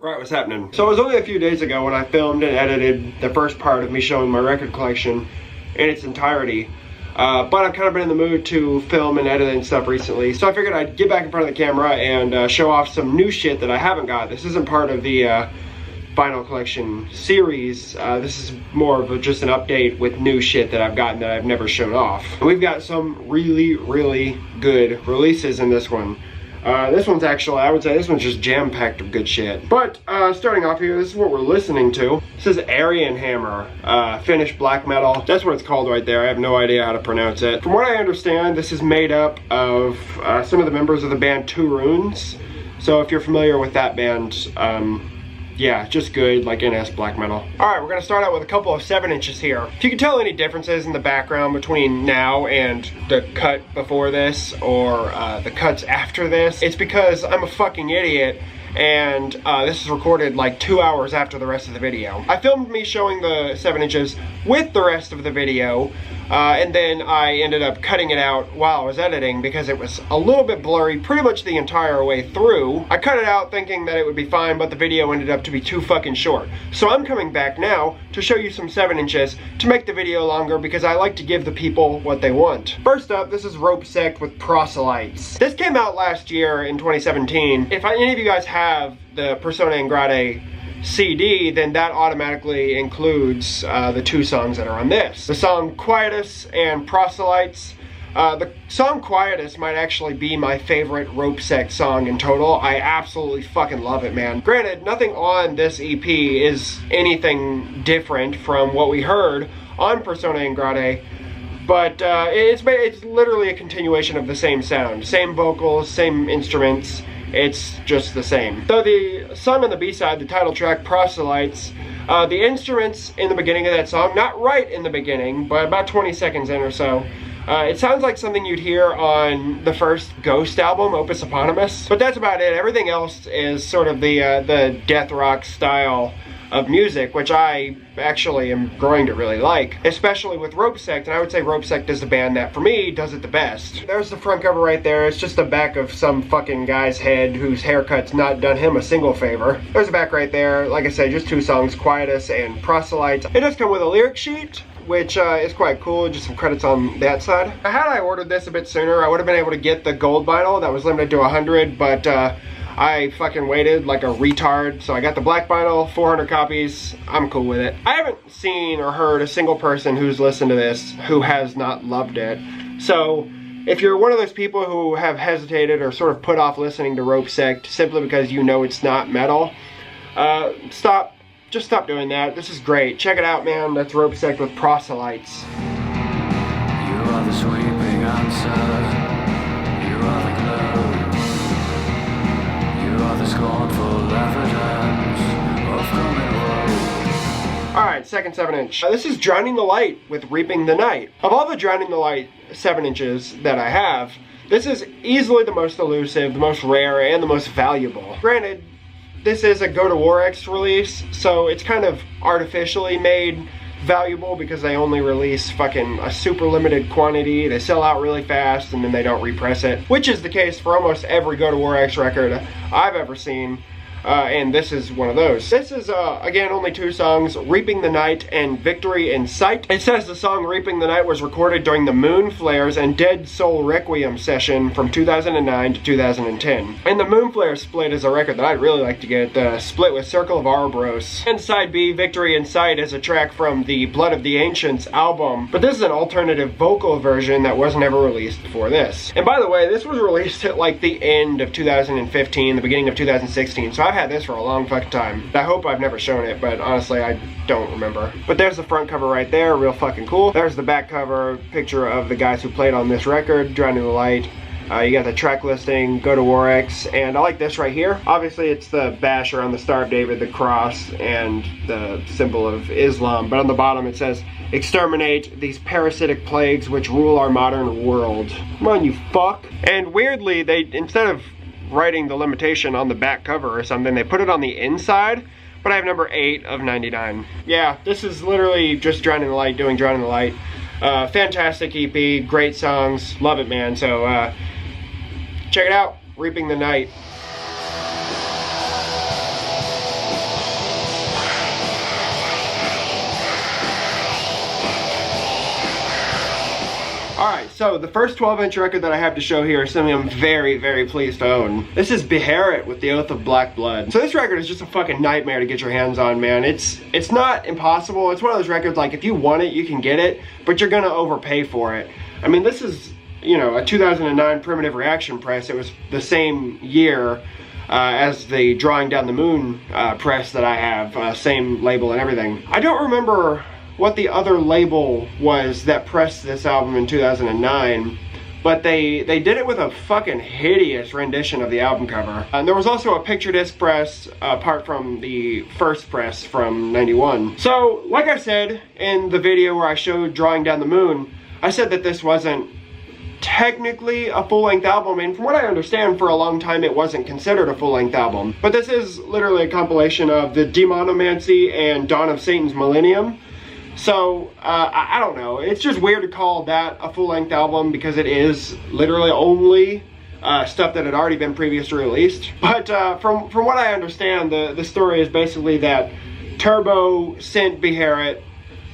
Right, what's happening? So it was only a few days ago when I filmed and edited the first part of me showing my record collection in its entirety. But I've kind of been in the mood to film and edit and stuff recently, so I figured I'd get back in front of the camera and show off some new shit that I haven't got. This isn't part of the vinyl collection series. This is more of just an update with new shit that I've gotten that I've never shown off. We've got some really good releases in this one. This one's actually, I would say this one's just jam-packed of good shit. But starting off here, this is what we're listening to. This is Aryan Hammer, Finnish black metal. That's what it's called right there. I have no idea how to pronounce it. From what I understand, this is made up of some of the members of the band Two Runes. So if you're familiar with that band, yeah, just good, like NS black metal. Alright, we're gonna start out with a couple of 7-inches here. If you can tell any differences in the background between now and the cut before this, or the cuts after this, it's because I'm a fucking idiot, and this is recorded like 2 hours after the rest of the video. I filmed me showing the 7 inches with the rest of the video, and then I ended up cutting it out while I was editing because it was a little bit blurry pretty much the entire way through. I cut it out thinking that it would be fine, but the video ended up to be too fucking short. So I'm coming back now to show you some 7 inches to make the video longer because I like to give the people what they want. First up, this is Rope Sect with Proselytes. This came out last year in 2017. If any of you guys have the Persona in Grade CD, then that automatically includes the two songs that are on this. The song Quietus and Proselytes. The song Quietus might actually be my favorite Rope Sect song in total. I absolutely fucking love it, man. Granted, nothing on this EP is anything different from what we heard on Persona in Grade, but it's literally a continuation of the same sound. Same vocals, same instruments. It's just the same. So the song on the B-side, the title track, Proselytes, the instruments in the beginning of that song, not right in the beginning, but about 20 seconds in or so, it sounds like something you'd hear on the first Ghost album, Opus Eponymous, but that's about it. Everything else is sort of the death rock style of music, which I actually am growing to really like, especially with Rope Sect, and I would say Rope Sect is the band that, for me, does it the best. There's the front cover right there. It's just the back of some fucking guy's head whose haircut's not done him a single favor. There's the back right there. Like I said, just two songs, Quietus and Proselytes. It does come with a lyric sheet, which is quite cool, just some credits on that side. Had I ordered this a bit sooner, I would have been able to get the gold vinyl that was limited to 100, but I fucking waited like a retard, so I got the black vinyl, 400 copies. I'm cool with it. I haven't seen or heard a single person who's listened to this who has not loved it. So if you're one of those people who have hesitated or sort of put off listening to Rope Sect simply because you know it's not metal, just stop doing that. This is great. Check it out, man. That's Rope Sect with Proselytes. You are the sweeping answer. You are the glow. You are the scornful evidence of coming woe. Alright, second 7-inch. This is Drowning the Light with Reaping the Night. Of all the Drowning the Light 7 inches that I have, this is easily the most elusive, the most rare, and the most valuable. Granted, this is a Goatowarex release, so it's kind of artificially made valuable because they only release fucking a super limited quantity. They sell out really fast and then they don't repress it, which is the case for almost every Goatowarex record I've ever seen. And this is one of those. This is, again, only two songs, Reaping the Night and Victory in Sight. It says the song Reaping the Night was recorded during the Moon Flares and Dead Soul Requiem session from 2009 to 2010. And the Moon Flares split is a record that I'd really like to get, the split with Circle of Ouroboros. And side B, Victory in Sight, is a track from the Blood of the Ancients album, but this is an alternative vocal version that wasn't ever released before this. And by the way, this was released at like the end of 2015, the beginning of 2016, so I've had this for a long fucking time. I hope I've never shown it, but honestly I don't remember. But there's the front cover right there, real fucking cool. There's the back cover, picture of the guys who played on this record, Drowning the Light. You got the track listing, Goatowarex, and I like this right here. Obviously it's the bash around the Star of David, the cross, and the symbol of Islam, but on the bottom it says, exterminate these parasitic plagues which rule our modern world. Come on, you fuck. And weirdly, they, instead of writing the limitation on the back cover or something, they put it on the inside, but I have number 8 of 99. Yeah, this is literally just Drowning the Light doing Drowning the Light. Fantastic EP, great songs, love it, man. So check it out, Reaping the Night. so the first 12-inch record that I have to show here is something I'm very, very pleased to own. This is Beherit with the Oath of Black Blood. So this record is just a fucking nightmare to get your hands on, man. It's not impossible. It's one of those records, like, if you want it, you can get it, but you're gonna overpay for it. I mean, this is, you know, a 2009 Primitive Reaction press. It was the same year as the Drawing Down the Moon press that I have, same label and everything. I don't remember what the other label was that pressed this album in 2009, but they did it with a fucking hideous rendition of the album cover. And there was also a picture disc press apart from the first press from '91. So, like I said in the video where I showed Drawing Down the Moon, I said that this wasn't technically a full-length album, and from what I understand, for a long time it wasn't considered a full-length album. But this is literally a compilation of the Demonomancy and Dawn of Satan's Millennium. So, I don't know. It's just weird to call that a full-length album because it is literally only stuff that had already been previously released. But from what I understand, the story is basically that Turbo sent Beherit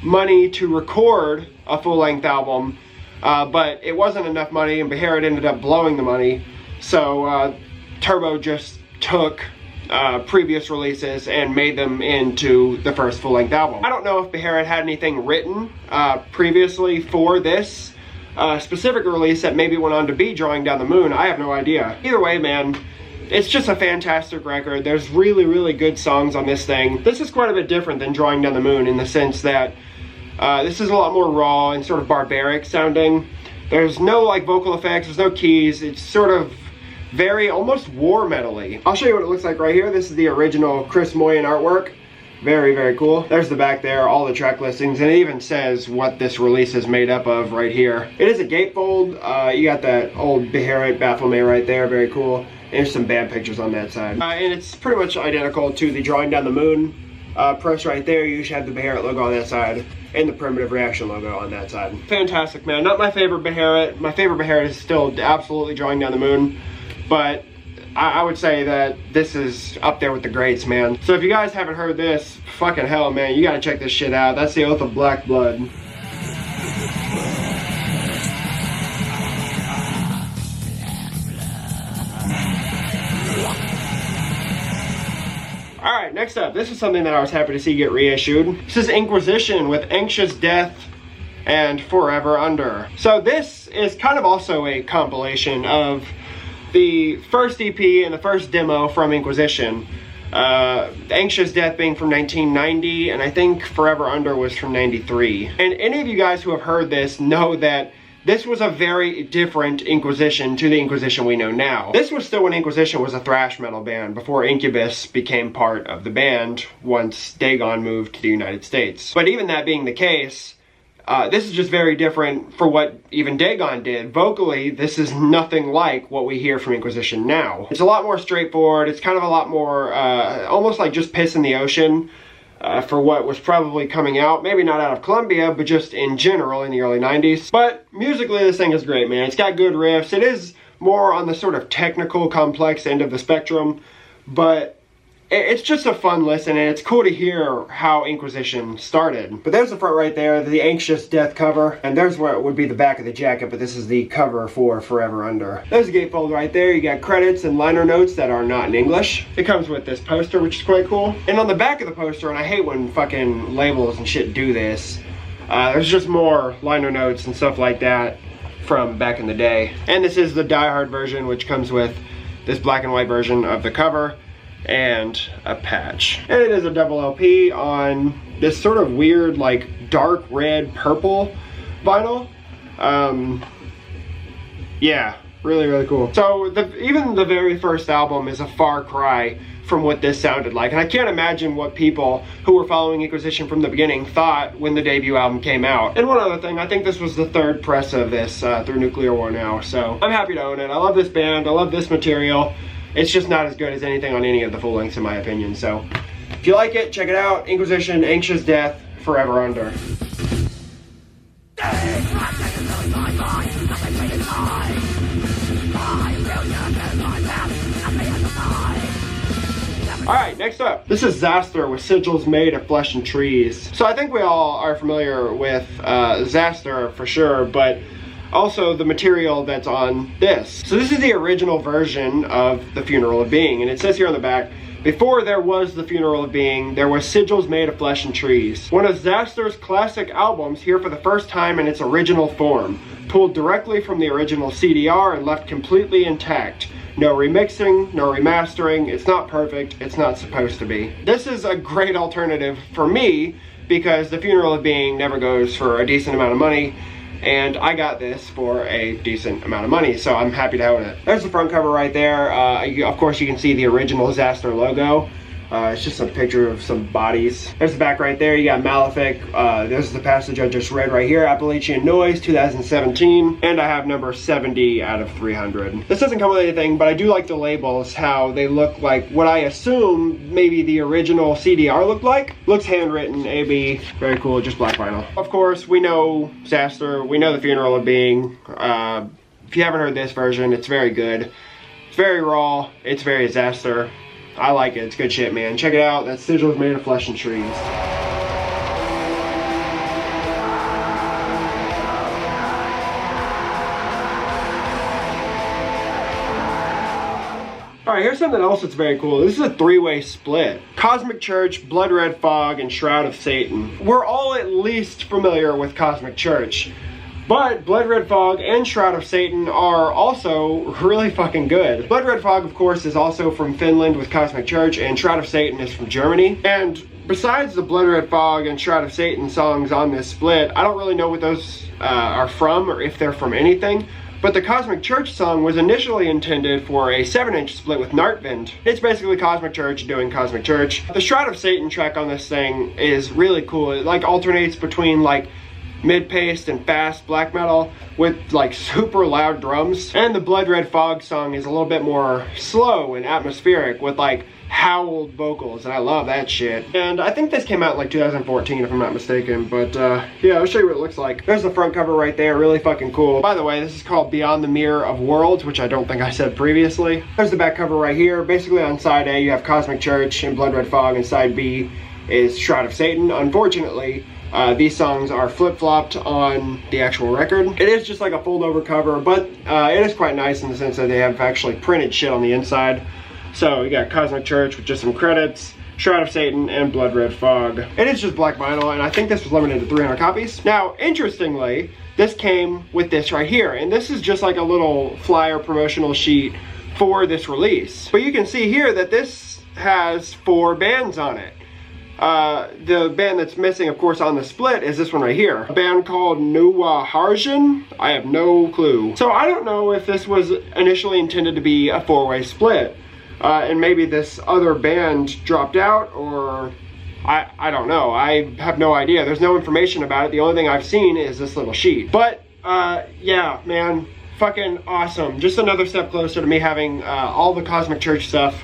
money to record a full-length album, but it wasn't enough money, and Beherit ended up blowing the money. So Turbo just took previous releases and made them into the first full-length album. I don't know if Beherit had anything written previously for this specific release that maybe went on to be Drawing Down the Moon. I have no idea. Either way, man, it's just a fantastic record. There's really, really good songs on this thing. This is quite a bit different than Drawing Down the Moon in the sense that this is a lot more raw and sort of barbaric sounding. There's no like vocal effects, there's no keys. It's sort of very almost war metal-y. I'll show you what it looks like right here. This is the original Chris Moyen artwork. Very, very cool. There's the back there, all the track listings, and it even says what this release is made up of right here. It is a gatefold. You got that old Beherit Baphomet right there, very cool. And there's some band pictures on that side. And it's pretty much identical to the Drawing Down the Moon press right there. You should have the Beherit logo on that side and the Primitive Reaction logo on that side. Fantastic, man. Not my favorite Beherit. My favorite Beherit is still absolutely Drawing Down the Moon, but I would say that this is up there with the greats, man. So if you guys haven't heard this, fucking hell, man, you gotta check this shit out. That's the Oath of Black Blood. Alright, next up, this is something that I was happy to see get reissued. This is Inquisition with Anxious Death and Forever Under. So this is kind of also a compilation of the first EP and the first demo from Inquisition. Anxious Death being from 1990, and I think Forever Under was from 93. And any of you guys who have heard this know that this was a very different Inquisition to the Inquisition we know now. This was still when Inquisition was a thrash metal band, before Incubus became part of the band once Dagon moved to the United States. But even that being the case, this is just very different for what even Dagon did. Vocally, this is nothing like what we hear from Inquisition now. It's a lot more straightforward. It's kind of a lot more, almost like just piss in the ocean for what was probably coming out. Maybe not out of Columbia, but just in general in the early 90s. But musically, this thing is great, man. It's got good riffs. It is more on the sort of technical, complex end of the spectrum, but it's just a fun listen, and it's cool to hear how Inquisition started. But there's the front right there, the Anxious Death cover, and there's where it would be the back of the jacket, but this is the cover for Forever Under. There's the gatefold right there. You got credits and liner notes that are not in English. It comes with this poster, which is quite cool. And on the back of the poster, and I hate when fucking labels and shit do this, there's just more liner notes and stuff like that from back in the day. And this is the die-hard version, which comes with this black and white version of the cover and a patch. And it is a double LP on this sort of weird, like, dark red purple vinyl. Yeah, really, really cool. So even the very first album is a far cry from what this sounded like, and I can't imagine what people who were following Inquisition from the beginning thought when the debut album came out. And one other thing, I think this was the third press of this through Nuclear War Now, so I'm happy to own it. I love this band, I love this material. It's just not as good as anything on any of the full lengths in my opinion. So if you like it, check it out. Inquisition, Anxious Death, Forever Under. Alright, next up, this is Zoster with Sigils Made of Flesh and Trees. So I think we all are familiar with Zoster for sure, but also the material that's on this. So this is the original version of The Funeral of Being, and it says here on the back, before there was The Funeral of Being, there was sigils made of flesh and trees. One of Zoster's classic albums here for the first time in its original form, pulled directly from the original CDR and left completely intact. No remixing, no remastering, it's not perfect, it's not supposed to be. This is a great alternative for me because The Funeral of Being never goes for a decent amount of money, and I got this for a decent amount of money, so I'm happy to own it. There's the front cover right there. Of course, you can see the original Zoster logo. It's just a picture of some bodies. There's the back right there. You got Malefic. There's the passage I just read right here. Appalachian Noise, 2017. And I have number 70 out of 300. This doesn't come with anything, but I do like the labels, how they look like what I assume maybe the original CDR looked like. Looks handwritten, AB. Very cool, just black vinyl. Of course, we know Zoster. We know The Funeral of Being. If you haven't heard this version, it's very good. It's very raw. It's very Zoster. I like it. It's good shit, man. Check it out. That sigil is made of flesh and trees. Alright, here's something else that's very cool. This is a three-way split. Cosmic Church, Blood Red Fog, and Shroud of Satan. We're all at least familiar with Cosmic Church, but Blood Red Fog and Shroud of Satan are also really fucking good. Blood Red Fog, of course, is also from Finland with Cosmic Church, and Shroud of Satan is from Germany. And besides the Blood Red Fog and Shroud of Satan songs on this split, I don't really know what those are from or if they're from anything. But the Cosmic Church song was initially intended for a 7-inch split with Nartvind. It's basically Cosmic Church doing Cosmic Church. The Shroud of Satan track on this thing is really cool. It like alternates between like mid-paced and fast black metal with like super loud drums. And the Blood Red Fog song is a little bit more slow and atmospheric with like howled vocals, and I love that shit. And I think this came out in like 2014 if I'm not mistaken, but yeah, I'll show you what it looks like. There's the front cover right there, really fucking cool. By the way, this is called Beyond the Mirror of Worlds, which I don't think I said previously. There's the back cover right here. Basically on side A you have Cosmic Church and Blood Red Fog, and side B is Shroud of Satan. Unfortunately, these songs are flip-flopped on the actual record. It is just like a fold-over cover, but it is quite nice in the sense that they have actually printed shit on the inside. So you got Cosmic Church with just some credits, Shroud of Satan, and Blood Red Fog. It is just black vinyl, and I think this was limited to 300 copies. Now, interestingly, this came with this right here, and this is just like a little flyer promotional sheet for this release. But you can see here that this has 4 bands on it. The band that's missing, of course, on the split is this one right here. A band called Nuwa Harjan. I have no clue. So I don't know if this was initially intended to be a 4-way split. And maybe this other band dropped out, or I don't know. I have no idea. There's no information about it. The only thing I've seen is this little sheet. But, yeah, man, fucking awesome. Just another step closer to me having all the Cosmic Church stuff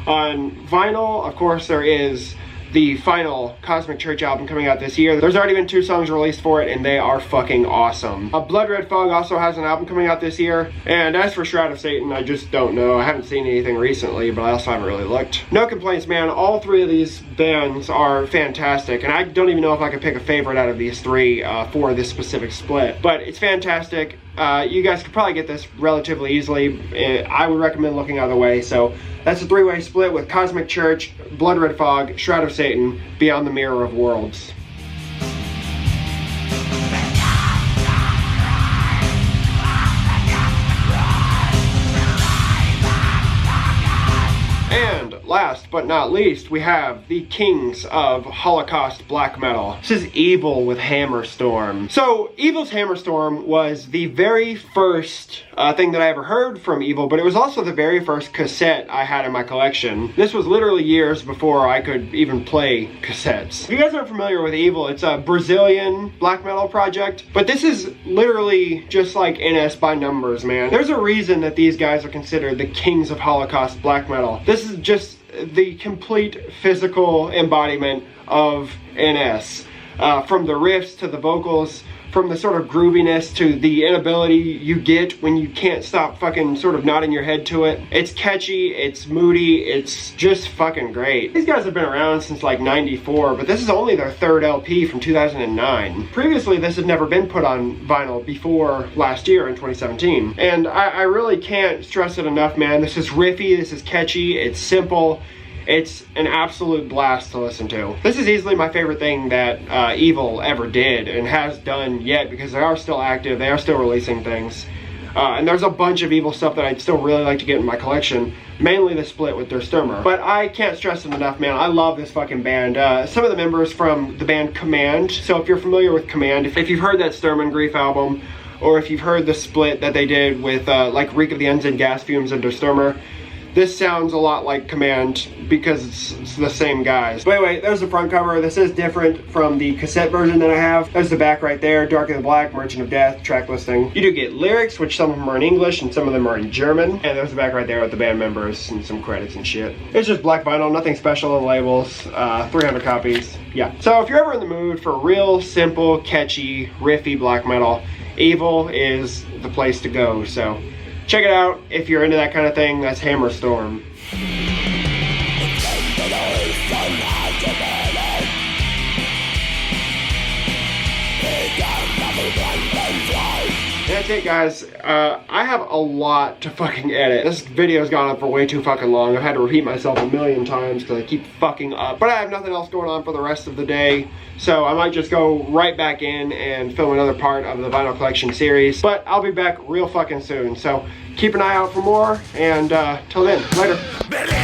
on vinyl. Of course, there is the final Cosmic Church album coming out this year. There's already been 2 songs released for it, and they are fucking awesome. Blood Red Fog also has an album coming out this year. And as for Shroud of Satan, I just don't know. I haven't seen anything recently, but I also haven't really looked. No complaints, man. All 3 of these bands are fantastic, and I don't even know if I could pick a favorite out of these 3 for this specific split. But it's fantastic. You guys could probably get this relatively easily. I would recommend looking out of the way. So that's a 3-way split with Cosmic Church, Blood Red Fog, Shroud of Satan, Beyond the Mirror of Worlds. And last but not least, we have the kings of Holocaust black metal. This is Evil with Hammerstorm. So Evil's Hammerstorm was the very first thing that I ever heard from Evil, but it was also the very first cassette I had in my collection. This was literally years before I could even play cassettes. If you guys aren't familiar with Evil, it's a Brazilian black metal project, but this is literally just like NS by numbers, man. There's a reason that these guys are considered the kings of Holocaust black metal. This is just the complete physical embodiment of NS. From the riffs to the vocals, from the sort of grooviness to the inability you get when you can't stop fucking sort of nodding your head to it. It's catchy, it's moody, it's just fucking great. These guys have been around since like 94, but this is only their third LP from 2009. Previously, this had never been put on vinyl before last year in 2017. And I really can't stress it enough, man. This is riffy, this is catchy, it's simple. It's an absolute blast to listen to. This is easily my favorite thing that Evil ever did and has done yet, because they are still active, they are still releasing things. And there's a bunch of Evil stuff that I'd still really like to get in my collection, mainly the split with Der Stürmer. But I can't stress it enough, man. I love this fucking band. Some of the members from the band Command, so if you're familiar with Command, if you've heard that Sturm Grief album, or if you've heard the split that they did with like Reek of the Ensign Gas Fumes and Der Stürmer, this sounds a lot like Command because it's the same guys. But anyway, there's the front cover. This is different from the cassette version that I have. There's the back right there, Dark in the Black, Merchant of Death, track listing. You do get lyrics, which some of them are in English and some of them are in German. And there's the back right there with the band members and some credits and shit. It's just black vinyl, nothing special on the labels, 300 copies, yeah. So if you're ever in the mood for real, simple, catchy, riffy black metal, Evil is the place to go, so check it out if you're into that kind of thing. That's Hammerstorm. And that's it, guys. I have a lot to fucking edit. This video's gone up for way too fucking long. I've had to repeat myself a million times because I keep fucking up. But I have nothing else going on for the rest of the day, so I might just go right back in and film another part of the vinyl collection series. But I'll be back real fucking soon, so keep an eye out for more, and till then, later.